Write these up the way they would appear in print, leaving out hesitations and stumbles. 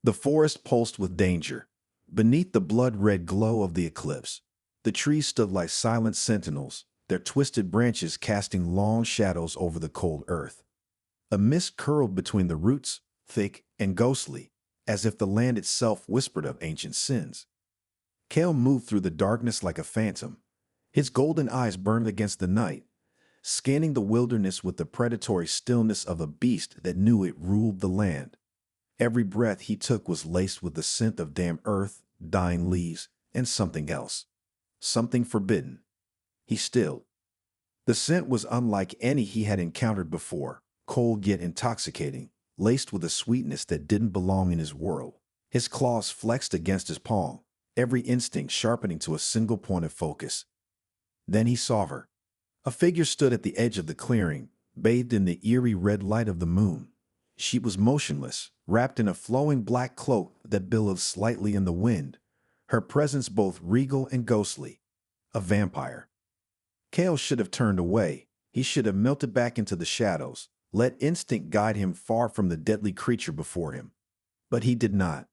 The forest pulsed with danger. Beneath the blood-red glow of the eclipse, the trees stood like silent sentinels, their twisted branches casting long shadows over the cold earth. A mist curled between the roots, thick and ghostly, as if the land itself whispered of ancient sins. Kale moved through the darkness like a phantom. His golden eyes burned against the night, scanning the wilderness with the predatory stillness of a beast that knew it ruled the land. Every breath he took was laced with the scent of damp earth, dying leaves, and something else. Something forbidden. He stilled. The scent was unlike any he had encountered before, cold yet intoxicating, laced with a sweetness that didn't belong in his world. His claws flexed against his palm, every instinct sharpening to a single point of focus. Then he saw her. A figure stood at the edge of the clearing, bathed in the eerie red light of the moon. She was motionless, wrapped in a flowing black cloak that billowed slightly in the wind, her presence both regal and ghostly. A vampire. Kale should have turned away. He should have melted back into the shadows, let instinct guide him far from the deadly creature before him. But he did not.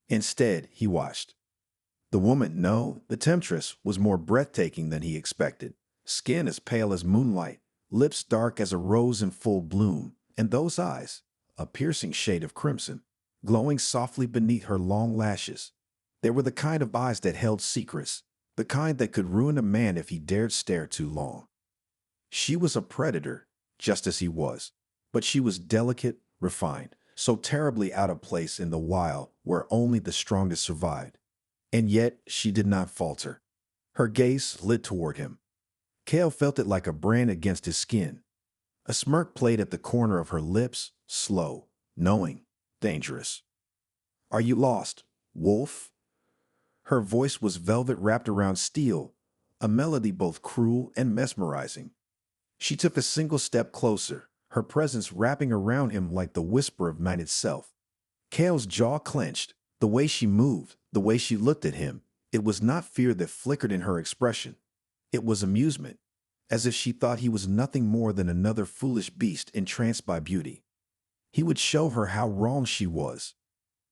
Instead, he watched. The woman, no, the temptress, was more breathtaking than he expected. Skin as pale as moonlight, lips dark as a rose in full bloom, and those eyes, a piercing shade of crimson, glowing softly beneath her long lashes. They were the kind of eyes that held secrets, the kind that could ruin a man if he dared stare too long. She was a predator, just as he was, but she was delicate, refined, so terribly out of place in the wild where only the strongest survived. And yet she did not falter. Her gaze slid toward him. Kale felt it like a brand against his skin. A smirk played at the corner of her lips, slow, knowing, dangerous. "Are you lost, wolf?" Her voice was velvet wrapped around steel, a melody both cruel and mesmerizing. She took a single step closer, her presence wrapping around him like the whisper of night itself. Kale's jaw clenched. The way she moved, the way she looked at him, it was not fear that flickered in her expression. It was amusement, as if she thought he was nothing more than another foolish beast entranced by beauty. He would show her how wrong she was.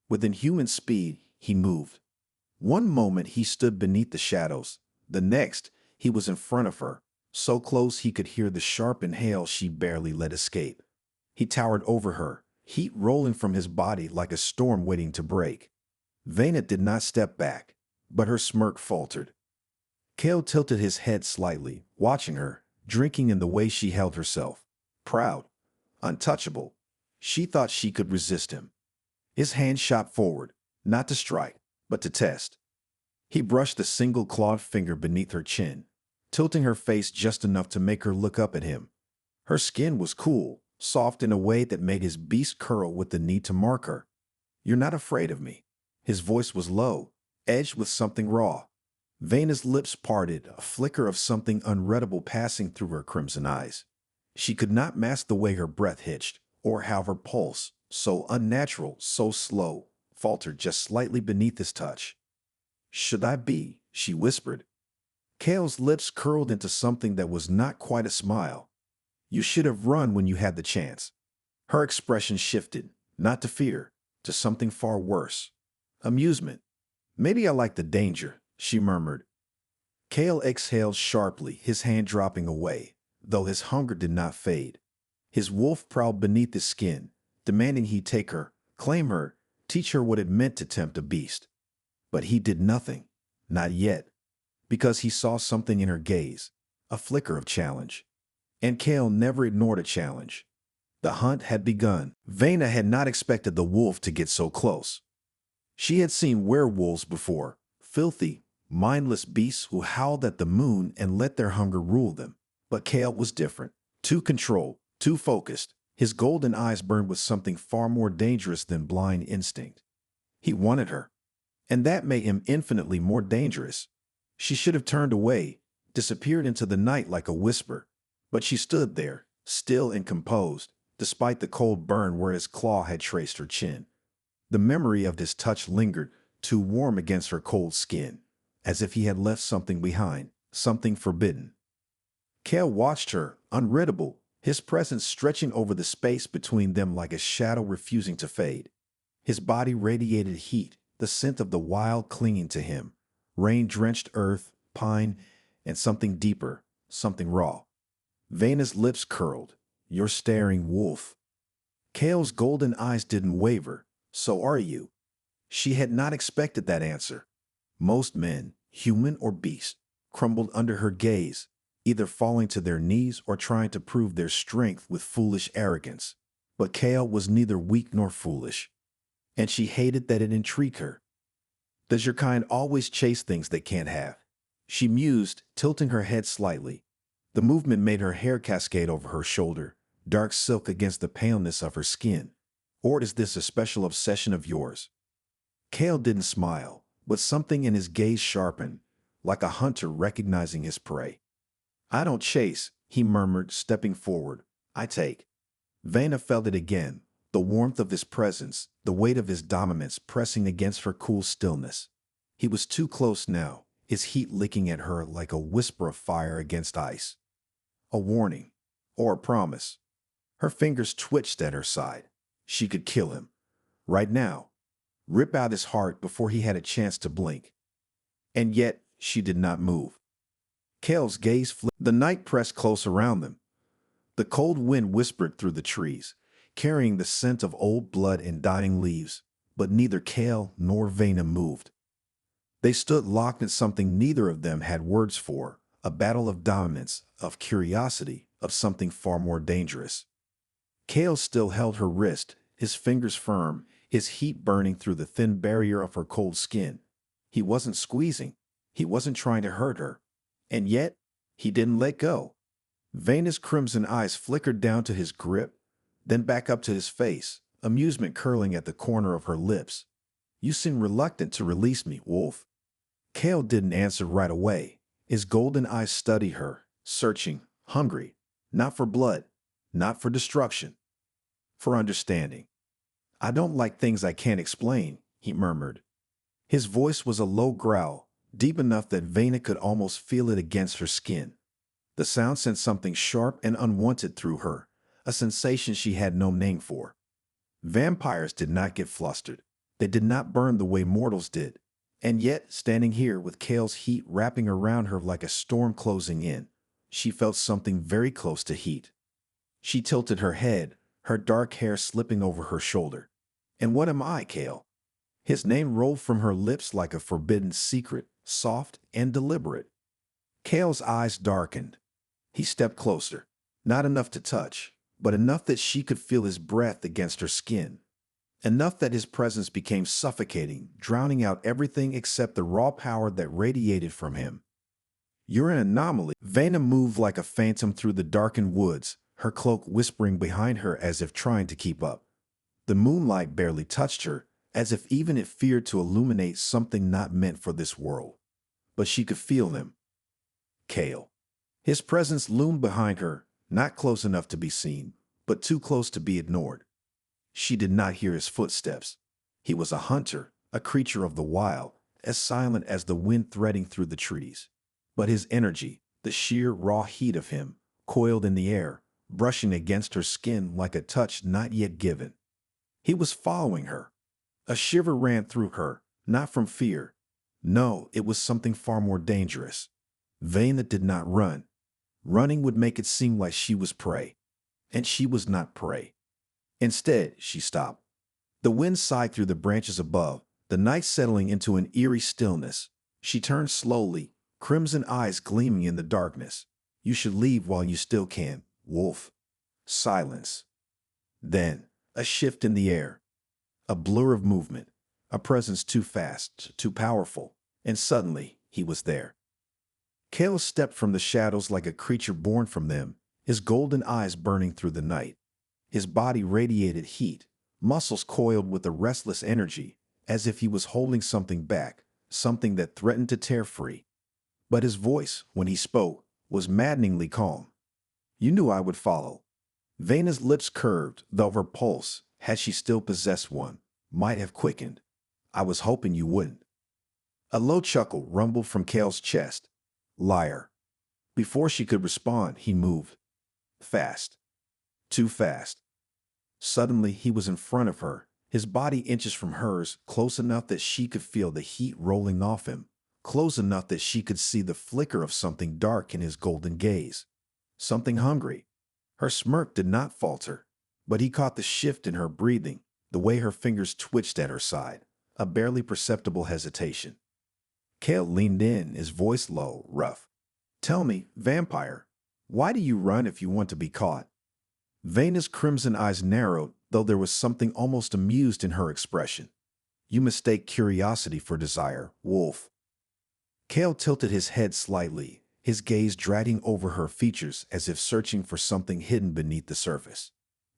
With inhuman speed, he moved. One moment he stood beneath the shadows. The next, he was in front of her, so close he could hear the sharp inhale she barely let escape. He towered over her, heat rolling from his body like a storm waiting to break. Vena did not step back, but her smirk faltered. Kale tilted his head slightly, watching her, drinking in the way she held herself. Proud, untouchable. She thought she could resist him. His hand shot forward, not to strike, but to test. He brushed a single clawed finger beneath her chin, tilting her face just enough to make her look up at him. Her skin was cool, soft in a way that made his beast curl with the need to mark her. "You're not afraid of me." His voice was low, edged with something raw. Vena's lips parted, a flicker of something unreadable passing through her crimson eyes. She could not mask the way her breath hitched, or how her pulse, so unnatural, so slow, faltered just slightly beneath his touch. "Should I be?" she whispered. Kale's lips curled into something that was not quite a smile. "You should have run when you had the chance." Her expression shifted, not to fear, to something far worse. Amusement. "Maybe I like the danger," she murmured. Kale exhaled sharply, his hand dropping away, though his hunger did not fade. His wolf prowled beneath his skin, demanding he take her, claim her, teach her what it meant to tempt a beast. But he did nothing, not yet, because he saw something in her gaze, a flicker of challenge. And Kale never ignored a challenge. The hunt had begun. Vena had not expected the wolf to get so close. She had seen werewolves before, filthy, mindless beasts who howled at the moon and let their hunger rule them. But Kale was different, too controlled, too focused. His golden eyes burned with something far more dangerous than blind instinct. He wanted her, and that made him infinitely more dangerous. She should have turned away, disappeared into the night like a whisper, but she stood there, still and composed, despite the cold burn where his claw had traced her chin. The memory of his touch lingered, too warm against her cold skin, as if he had left something behind, something forbidden. Kale watched her, unreadable, his presence stretching over the space between them like a shadow refusing to fade. His body radiated heat, the scent of the wild clinging to him, rain-drenched earth, pine, and something deeper, something raw. Vaina's lips curled. "You're staring, Wolf." Kale's golden eyes didn't waver. "So are you." She had not expected that answer. Most men, human or beast, crumbled under her gaze, either falling to their knees or trying to prove their strength with foolish arrogance. But Kale was neither weak nor foolish, and she hated that it intrigued her. "Does your kind always chase things they can't have?" she mused, tilting her head slightly. The movement made her hair cascade over her shoulder, dark silk against the paleness of her skin. "Or is this a special obsession of yours?" Kale didn't smile, but something in his gaze sharpened, like a hunter recognizing his prey. "I don't chase," he murmured, stepping forward. "I take." Vaina felt it again, the warmth of his presence, the weight of his dominance pressing against her cool stillness. He was too close now, his heat licking at her like a whisper of fire against ice. A warning, or a promise. Her fingers twitched at her side. She could kill him. Right now. Rip out his heart before he had a chance to blink. And yet, she did not move. Kale's gaze flicked. The night pressed close around them. The cold wind whispered through the trees, carrying the scent of old blood and dying leaves, but neither Kale nor Vaina moved. They stood locked in something neither of them had words for, a battle of dominance, of curiosity, of something far more dangerous. Kale still held her wrist, his fingers firm, his heat burning through the thin barrier of her cold skin. He wasn't squeezing. He wasn't trying to hurt her. And yet, he didn't let go. Vaina's crimson eyes flickered down to his grip, then back up to his face, amusement curling at the corner of her lips. "You seem reluctant to release me, Wolf." Kale didn't answer right away. His golden eyes studied her, searching, hungry, not for blood, not for destruction, for understanding. "I don't like things I can't explain," he murmured. His voice was a low growl, deep enough that Vaina could almost feel it against her skin. The sound sent something sharp and unwanted through her, a sensation she had no name for. Vampires did not get flustered. They did not burn the way mortals did. And yet, standing here with Kale's heat wrapping around her like a storm closing in, she felt something very close to heat. She tilted her head, her dark hair slipping over her shoulder. "And what am I, Kale?" His name rolled from her lips like a forbidden secret, soft and deliberate. Kale's eyes darkened. He stepped closer, not enough to touch, but enough that she could feel his breath against her skin. Enough that his presence became suffocating, drowning out everything except the raw power that radiated from him. "You're an anomaly." Vaina moved like a phantom through the darkened woods, her cloak whispering behind her as if trying to keep up. The moonlight barely touched her, as if even it feared to illuminate something not meant for this world. But she could feel him. Kale. His presence loomed behind her, not close enough to be seen, but too close to be ignored. She did not hear his footsteps. He was a hunter, a creature of the wild, as silent as the wind threading through the trees. But his energy, the sheer raw heat of him, coiled in the air, brushing against her skin like a touch not yet given. He was following her. A shiver ran through her, not from fear. No, it was something far more dangerous. Vaina did not run. Running would make it seem like she was prey. And she was not prey. Instead, she stopped. The wind sighed through the branches above, the night settling into an eerie stillness. She turned slowly, crimson eyes gleaming in the darkness. "You should leave while you still can, Wolf." Silence. Then, a shift in the air. A blur of movement. A presence too fast, too powerful. And suddenly, he was there. Kale stepped from the shadows like a creature born from them, his golden eyes burning through the night. His body radiated heat, muscles coiled with a restless energy, as if he was holding something back, something that threatened to tear free. But his voice, when he spoke, was maddeningly calm. "You knew I would follow." Vaina's lips curved, though her pulse, had she still possessed one, might have quickened. "I was hoping you wouldn't." A low chuckle rumbled from Kale's chest. "Liar." Before she could respond, he moved. Fast. Too fast. Suddenly, he was in front of her, his body inches from hers, close enough that she could feel the heat rolling off him, close enough that she could see the flicker of something dark in his golden gaze. Something hungry. Her smirk did not falter, but he caught the shift in her breathing, the way her fingers twitched at her side, a barely perceptible hesitation. Cale leaned in, his voice low, rough. "Tell me, vampire, why do you run if you want to be caught?" Vena's crimson eyes narrowed, though there was something almost amused in her expression. "You mistake curiosity for desire, wolf." Cale tilted his head slightly, his gaze dragging over her features as if searching for something hidden beneath the surface.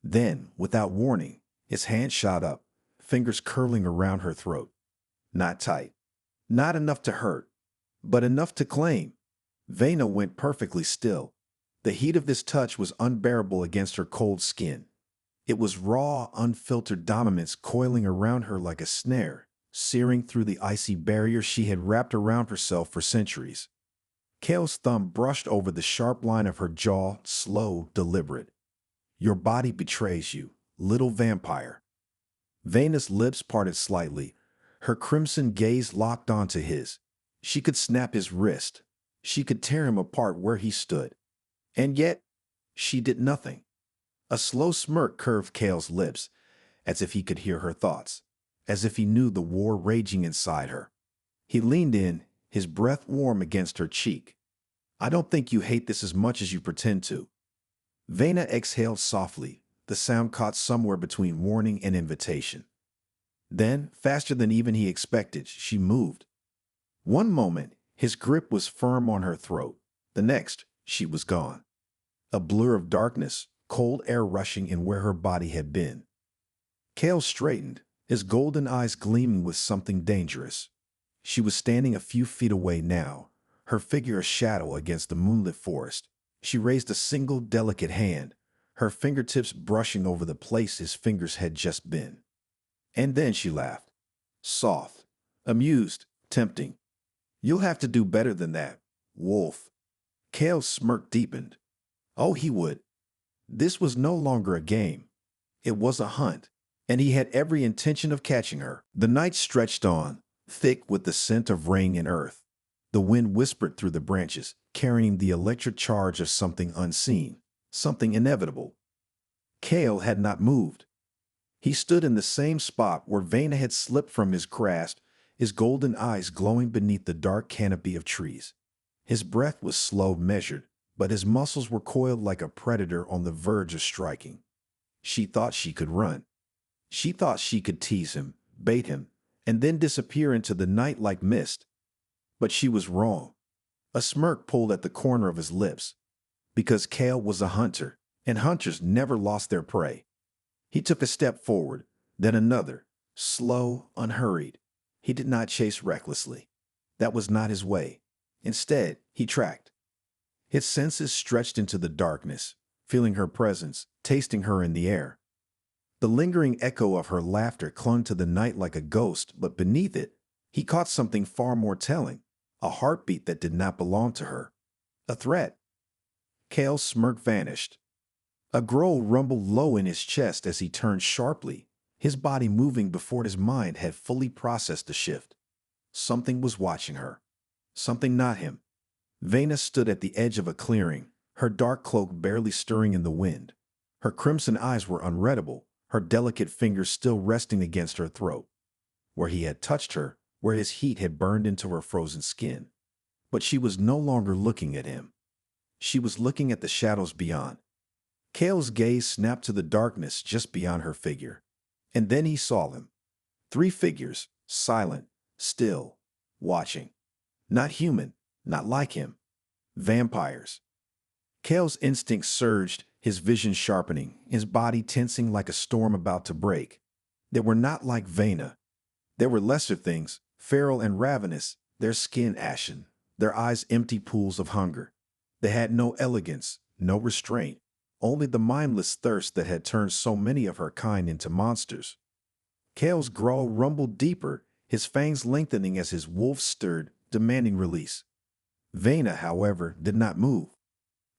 Then, without warning, his hand shot up, fingers curling around her throat. Not tight. Not enough to hurt, but enough to claim. Vena went perfectly still. The heat of this touch was unbearable against her cold skin. It was raw, unfiltered dominance coiling around her like a snare, searing through the icy barrier she had wrapped around herself for centuries. Cale's thumb brushed over the sharp line of her jaw, slow, deliberate. "Your body betrays you, little vampire." Vena's lips parted slightly, her crimson gaze locked onto his. She could snap his wrist. She could tear him apart where he stood. And yet, she did nothing. A slow smirk curved Cale's lips, as if he could hear her thoughts, as if he knew the war raging inside her. He leaned in, his breath warm against her cheek. "I don't think you hate this as much as you pretend to." Vena exhaled softly, the sound caught somewhere between warning and invitation. Then, faster than even he expected, she moved. One moment, his grip was firm on her throat. The next, she was gone. A blur of darkness, cold air rushing in where her body had been. Cale straightened, his golden eyes gleaming with something dangerous. She was standing a few feet away now, her figure a shadow against the moonlit forest. She raised a single delicate hand, her fingertips brushing over the place his fingers had just been. And then she laughed. Soft, amused, tempting. "You'll have to do better than that, wolf." Cale's smirk deepened. Oh, he would. This was no longer a game. It was a hunt, and he had every intention of catching her. The night stretched on, thick with the scent of rain and earth. The wind whispered through the branches, carrying the electric charge of something unseen, something inevitable. Cale had not moved. He stood in the same spot where Vena had slipped from his grasp, his golden eyes glowing beneath the dark canopy of trees. His breath was slow, measured, but his muscles were coiled like a predator on the verge of striking. She thought she could run. She thought she could tease him, bait him, and then disappear into the night like mist. But she was wrong. A smirk pulled at the corner of his lips. Because Cale was a hunter, and hunters never lost their prey. He took a step forward, then another, slow, unhurried. He did not chase recklessly. That was not his way. Instead, he tracked. His senses stretched into the darkness, feeling her presence, tasting her in the air. The lingering echo of her laughter clung to the night like a ghost, but beneath it, he caught something far more telling, a heartbeat that did not belong to her. A threat. Cale's smirk vanished. A growl rumbled low in his chest as he turned sharply, his body moving before his mind had fully processed the shift. Something was watching her. Something not him. Vena stood at the edge of a clearing, her dark cloak barely stirring in the wind. Her crimson eyes were unreadable, her delicate fingers still resting against her throat, where he had touched her, where his heat had burned into her frozen skin. But she was no longer looking at him. She was looking at the shadows beyond. Cale's gaze snapped to the darkness just beyond her figure. And then he saw them. 3 figures, silent, still, watching. Not human, not like him. Vampires. Cale's instincts surged, his vision sharpening, his body tensing like a storm about to break. They were not like Vena. They were lesser things, feral and ravenous, their skin ashen, their eyes empty pools of hunger. They had no elegance, no restraint, only the mindless thirst that had turned so many of her kind into monsters. Cale's growl rumbled deeper, his fangs lengthening as his wolf stirred, demanding release. Vena, however, did not move.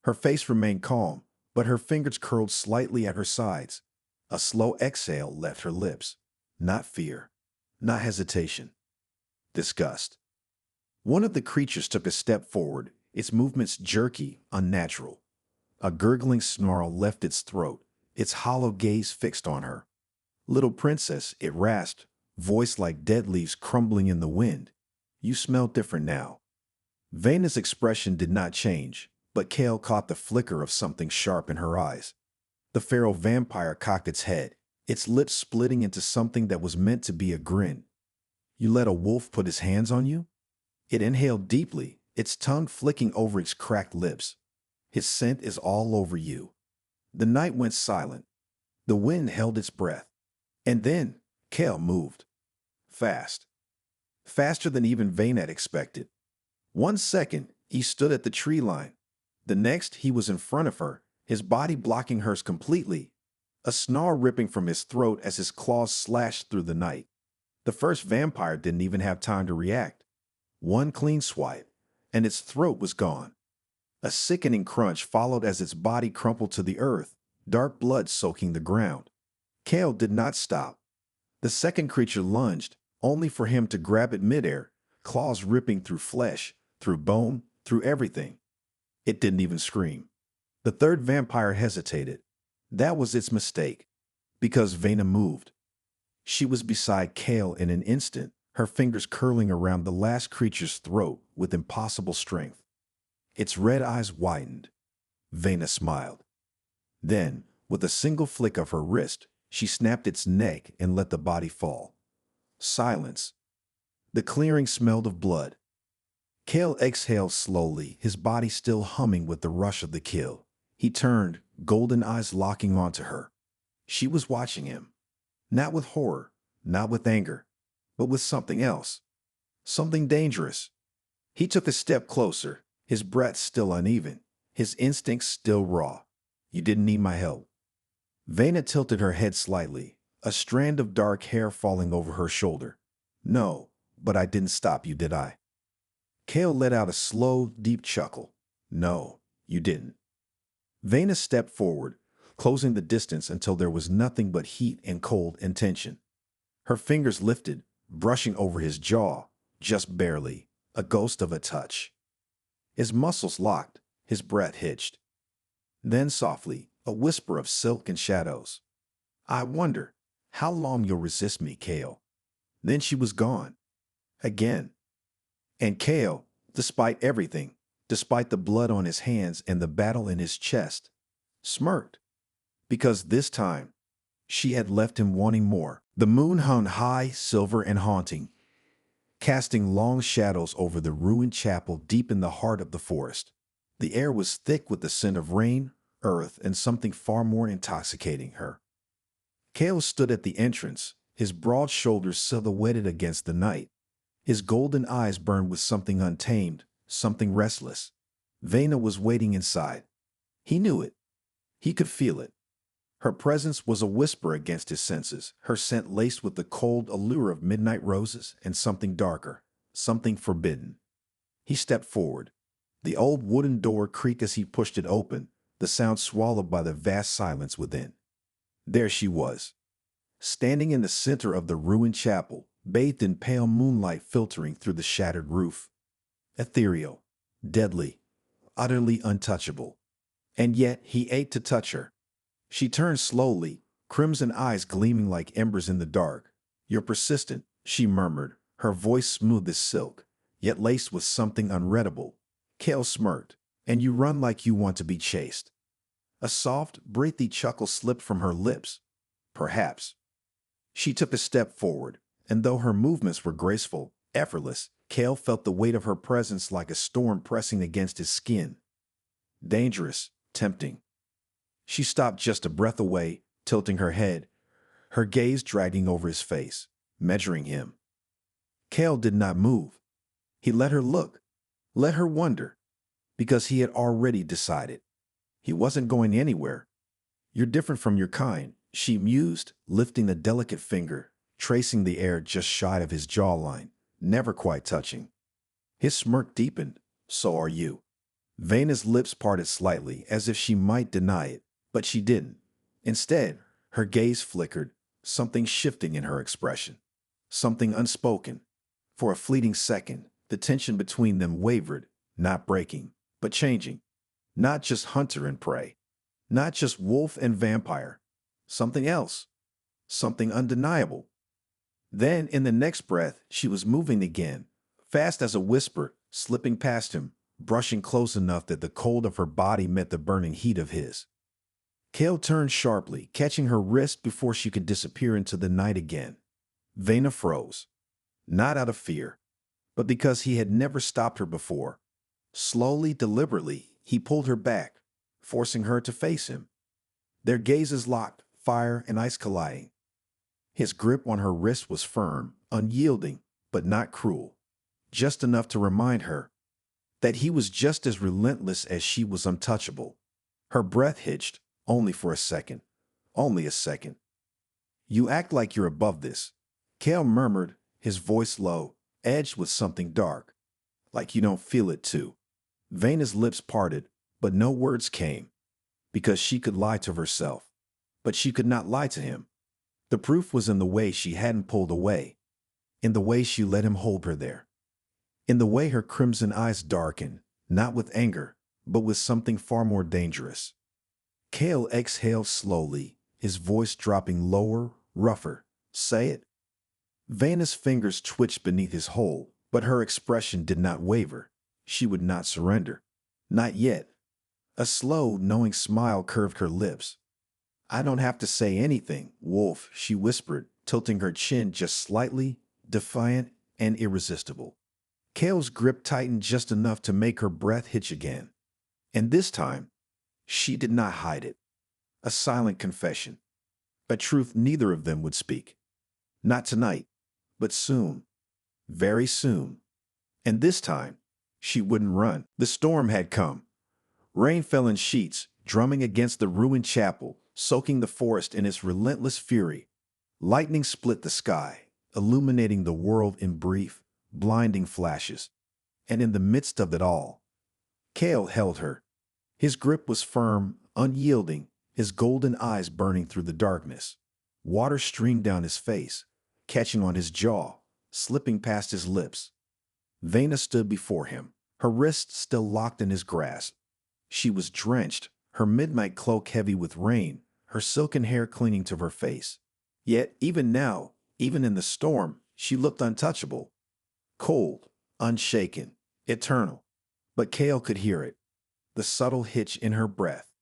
Her face remained calm, but her fingers curled slightly at her sides. A slow exhale left her lips. Not fear, not hesitation, disgust. One of the creatures took a step forward, its movements jerky, unnatural. A gurgling snarl left its throat, its hollow gaze fixed on her. Little princess, it rasped, voice like dead leaves crumbling in the wind. You smell different now. Vena's expression did not change, but Kale caught the flicker of something sharp in her eyes. The feral vampire cocked its head, its lips splitting into something that was meant to be a grin. You let a wolf put his hands on you? It inhaled deeply, its tongue flicking over its cracked lips. His scent is all over you. The night went silent. The wind held its breath. And then Kale moved. Fast. Faster than even Vane had expected. 1 second, he stood at the tree line. The next, he was in front of her, his body blocking hers completely, a snarl ripping from his throat as his claws slashed through the night. The first vampire didn't even have time to react. One clean swipe, and its throat was gone. A sickening crunch followed as its body crumpled to the earth, dark blood soaking the ground. Kale did not stop. The second creature lunged, only for him to grab it midair, claws ripping through flesh, through bone, through everything. It didn't even scream. The third vampire hesitated. That was its mistake, because Vena moved. She was beside Kale in an instant, her fingers curling around the last creature's throat with impossible strength. Its red eyes widened. Vena smiled. Then, with a single flick of her wrist, she snapped its neck and let the body fall. Silence. The clearing smelled of blood. Kale exhaled slowly, his body still humming with the rush of the kill. He turned, golden eyes locking onto her. She was watching him. Not with horror, not with anger, but with something else. Something dangerous. He took a step closer, his breath still uneven, his instincts still raw. You didn't need my help. Vena tilted her head slightly, a strand of dark hair falling over her shoulder. No, but I didn't stop you, did I? Kale let out a slow, deep chuckle. No, you didn't. Vena stepped forward, closing the distance until there was nothing but heat and cold and tension. Her fingers lifted, brushing over his jaw, just barely, a ghost of a touch. His muscles locked, his breath hitched. Then softly, a whisper of silk and shadows. I wonder how long you'll resist me, Kale. Then she was gone. Again. And Kale, despite everything, despite the blood on his hands and the battle in his chest, smirked. Because this time, she had left him wanting more. The moon hung high, silver and haunting, casting long shadows over the ruined chapel deep in the heart of the forest. The air was thick with the scent of rain, earth, and something far more intoxicating her. Kale stood at the entrance, his broad shoulders silhouetted against the night. His golden eyes burned with something untamed, something restless. Vena was waiting inside. He knew it. He could feel it. Her presence was a whisper against his senses, her scent laced with the cold allure of midnight roses and something darker, something forbidden. He stepped forward. The old wooden door creaked as he pushed it open, the sound swallowed by the vast silence within. There she was, standing in the center of the ruined chapel, bathed in pale moonlight filtering through the shattered roof. Ethereal, deadly, utterly untouchable. And yet he ached to touch her. She turned slowly, crimson eyes gleaming like embers in the dark. You're persistent, she murmured, her voice smooth as silk, yet laced with something unreadable. Kale smirked. And you run like you want to be chased. A soft, breathy chuckle slipped from her lips. Perhaps. She took a step forward, and though her movements were graceful, effortless, Kale felt the weight of her presence like a storm pressing against his skin. Dangerous, tempting. She stopped just a breath away, tilting her head, her gaze dragging over his face, measuring him. Kale did not move. He let her look, let her wonder, because he had already decided. He wasn't going anywhere. You're different from your kind, she mused, lifting a delicate finger, tracing the air just shy of his jawline, never quite touching. His smirk deepened. So are you. Vena's lips parted slightly, as if she might deny it, but she didn't. Instead, her gaze flickered, something shifting in her expression, something unspoken. For a fleeting second, the tension between them wavered, not breaking, but changing. Not just hunter and prey, not just wolf and vampire, something else, something undeniable. Then, in the next breath, she was moving again, fast as a whisper, slipping past him, brushing close enough that the cold of her body met the burning heat of his. Kale turned sharply, catching her wrist before she could disappear into the night again. Vena froze, not out of fear, but because he had never stopped her before. Slowly, deliberately, he pulled her back, forcing her to face him. Their gazes locked, fire and ice colliding. His grip on her wrist was firm, unyielding, but not cruel, just enough to remind her that he was just as relentless as she was untouchable. Her breath hitched, only for a second. Only a second. "You act like you're above this," Kale murmured, his voice low, edged with something dark. "Like you don't feel it too." Vena's lips parted, but no words came, because she could lie to herself, but she could not lie to him. The proof was in the way she hadn't pulled away, in the way she let him hold her there, in the way her crimson eyes darkened, not with anger, but with something far more dangerous. Kale exhaled slowly, his voice dropping lower, rougher. "Say it." Vena's fingers twitched beneath his hold, but her expression did not waver. She would not surrender. Not yet. A slow, knowing smile curved her lips. "I don't have to say anything, Wolf," she whispered, tilting her chin just slightly, defiant and irresistible. Kale's grip tightened just enough to make her breath hitch again. And this time, she did not hide it. A silent confession. A truth neither of them would speak. Not tonight, but soon. Very soon. And this time, she wouldn't run. The storm had come. Rain fell in sheets, drumming against the ruined chapel, soaking the forest in its relentless fury. Lightning split the sky, illuminating the world in brief, blinding flashes. And in the midst of it all, Kale held her. His grip was firm, unyielding, his golden eyes burning through the darkness. Water streamed down his face, catching on his jaw, slipping past his lips. Vena stood before him, her wrists still locked in his grasp. She was drenched, her midnight cloak heavy with rain, her silken hair clinging to her face. Yet even now, even in the storm, she looked untouchable. Cold, unshaken, eternal. But Kale could hear it. The subtle hitch in her breath,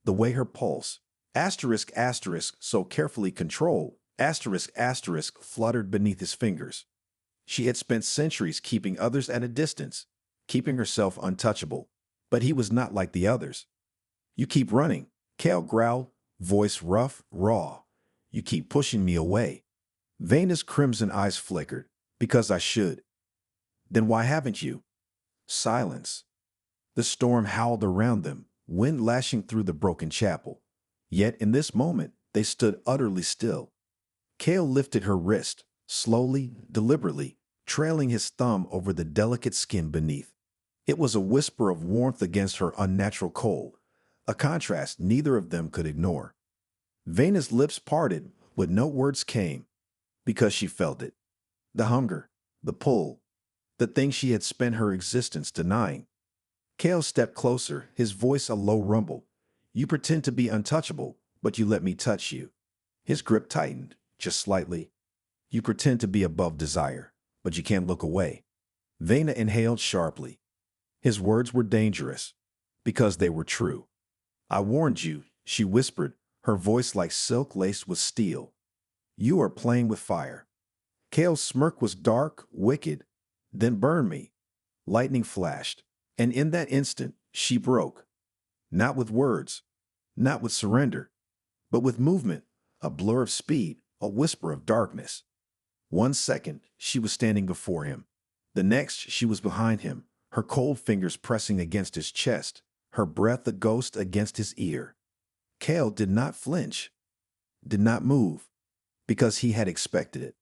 the way her pulse, asterisk, so carefully controlled, asterisk, fluttered beneath his fingers. She had spent centuries keeping others at a distance, keeping herself untouchable. But he was not like the others. "You keep running," Kale growled, voice rough, raw. "You keep pushing me away." Vena's crimson eyes flickered. "Because I should." "Then why haven't you?" Silence. The storm howled around them, wind lashing through the broken chapel. Yet in this moment, they stood utterly still. Kale lifted her wrist, slowly, deliberately, trailing his thumb over the delicate skin beneath. It was a whisper of warmth against her unnatural cold, a contrast neither of them could ignore. Vena's lips parted, but no words came, because she felt it. The hunger, the pull, the thing she had spent her existence denying. Kale stepped closer, his voice a low rumble. "You pretend to be untouchable, but you let me touch you." His grip tightened, just slightly. "You pretend to be above desire, but you can't look away." Vena inhaled sharply. His words were dangerous, because they were true. "I warned you," she whispered, her voice like silk laced with steel. "You are playing with fire." Kale's smirk was dark, wicked. "Then burn me." Lightning flashed, and in that instant, she broke. Not with words, not with surrender, but with movement, a blur of speed, a whisper of darkness. 1 second, she was standing before him. The next, she was behind him, her cold fingers pressing against his chest, her breath a ghost against his ear. Kale did not flinch, did not move, because he had expected it,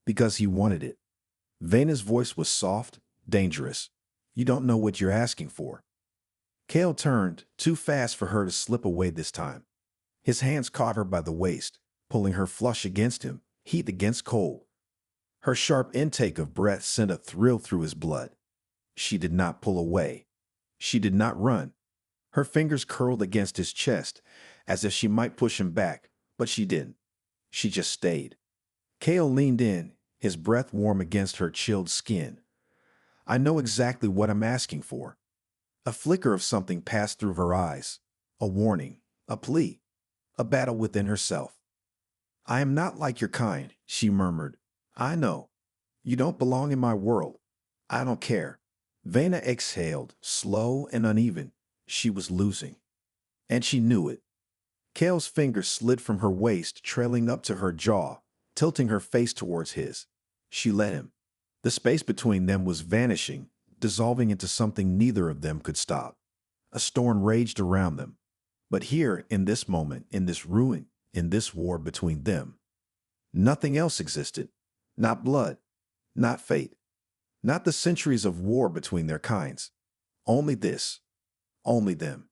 because he wanted it. Vena's voice was soft, dangerous. "You don't know what you're asking for." Kale turned, too fast for her to slip away this time. His hands caught her by the waist, pulling her flush against him, heat against cold. Her sharp intake of breath sent a thrill through his blood. She did not pull away. She did not run. Her fingers curled against his chest, as if she might push him back, but she didn't. She just stayed. Kale leaned in, his breath warm against her chilled skin. I know exactly what I'm asking for. A flicker of something passed through her eyes. A warning, a plea, a battle within herself. I am not like your kind, she murmured. I know. You don't belong in my world. I don't care. Vena exhaled, slow and uneven. She was losing. And she knew it. Kale's fingers slid from her waist, trailing up to her jaw, tilting her face towards his. She let him. The space between them was vanishing, dissolving into something neither of them could stop. A storm raged around them. But here, in this moment, in this ruin, in this war between them, nothing else existed. Not blood, not fate, not the centuries of war between their kinds. Only this, only them.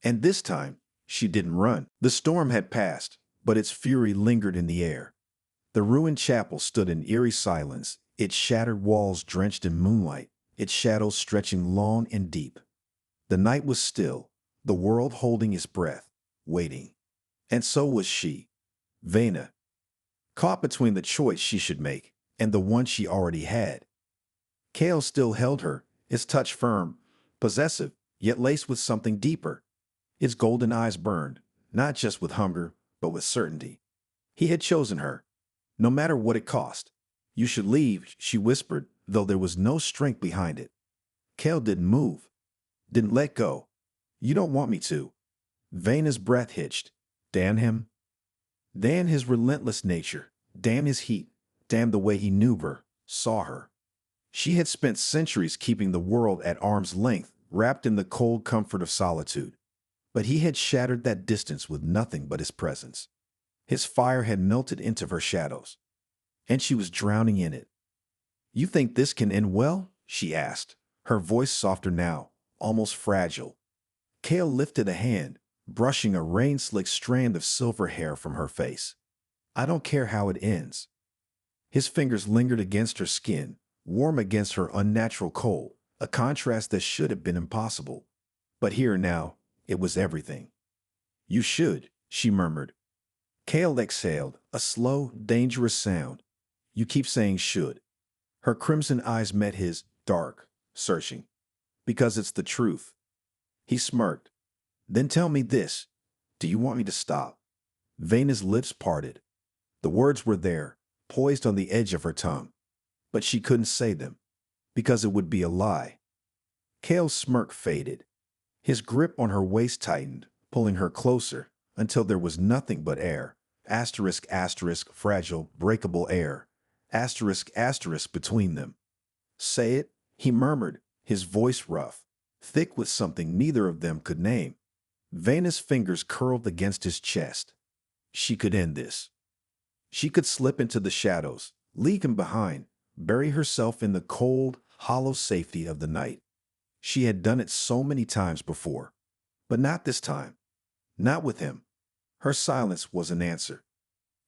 And this time, she didn't run. The storm had passed, but its fury lingered in the air. The ruined chapel stood in eerie silence, its shattered walls drenched in moonlight, its shadows stretching long and deep. The night was still, the world holding its breath, waiting. And so was she, Vena, caught between the choice she should make and the one she already had. Kale still held her, his touch firm, possessive, yet laced with something deeper. His golden eyes burned, not just with hunger, but with certainty. He had chosen her, no matter what it cost. You should leave, she whispered, though there was no strength behind it. Kale didn't move, didn't let go. You don't want me to. Vena's breath hitched. Damn him. Damn his relentless nature. Damn his heat. Damn the way he knew her, saw her. She had spent centuries keeping the world at arm's length, wrapped in the cold comfort of solitude. But he had shattered that distance with nothing but his presence. His fire had melted into her shadows, and she was drowning in it. You think this can end well? She asked, her voice softer now, almost fragile. Kale lifted a hand, brushing a rain-slicked strand of silver hair from her face. I don't care how it ends. His fingers lingered against her skin, warm against her unnatural cold, a contrast that should have been impossible. But here now, it was everything. You should, she murmured. Kale exhaled, a slow, dangerous sound. You keep saying should. Her crimson eyes met his, dark, searching. Because it's the truth. He smirked. Then tell me this. Do you want me to stop? Vena's lips parted. The words were there, poised on the edge of her tongue. But she couldn't say them, because it would be a lie. Kale's smirk faded. His grip on her waist tightened, pulling her closer, until there was nothing but air. Asterisk, asterisk, fragile, breakable air. Asterisk, asterisk between them. Say it, he murmured, his voice rough, thick with something neither of them could name. Vena's fingers curled against his chest. She could end this. She could slip into the shadows, leave him behind, bury herself in the cold, hollow safety of the night. She had done it so many times before, but not this time. Not with him. Her silence was an answer.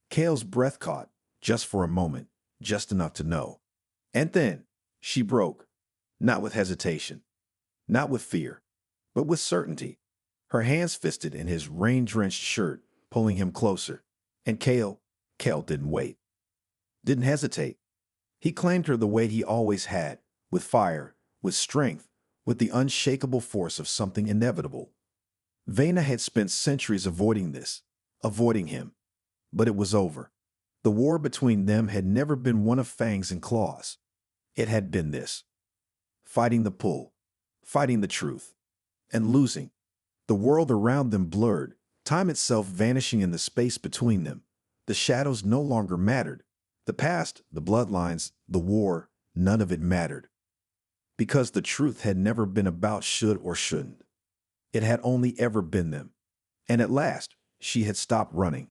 Kale's breath caught, just for a moment, just enough to know. And then, she broke, not with hesitation, not with fear, but with certainty. Her hands fisted in his rain-drenched shirt, pulling him closer. And Kale didn't wait. Didn't hesitate. He claimed her the way he always had, with fire, with strength, with the unshakable force of something inevitable. Vena had spent centuries avoiding this, avoiding him. But it was over. The war between them had never been one of fangs and claws. It had been this. Fighting the pull, fighting the truth, and losing. The world around them blurred, time itself vanishing in the space between them. The shadows no longer mattered. The past, the bloodlines, the war, none of it mattered. Because the truth had never been about should or shouldn't. It had only ever been them. And at last, she had stopped running.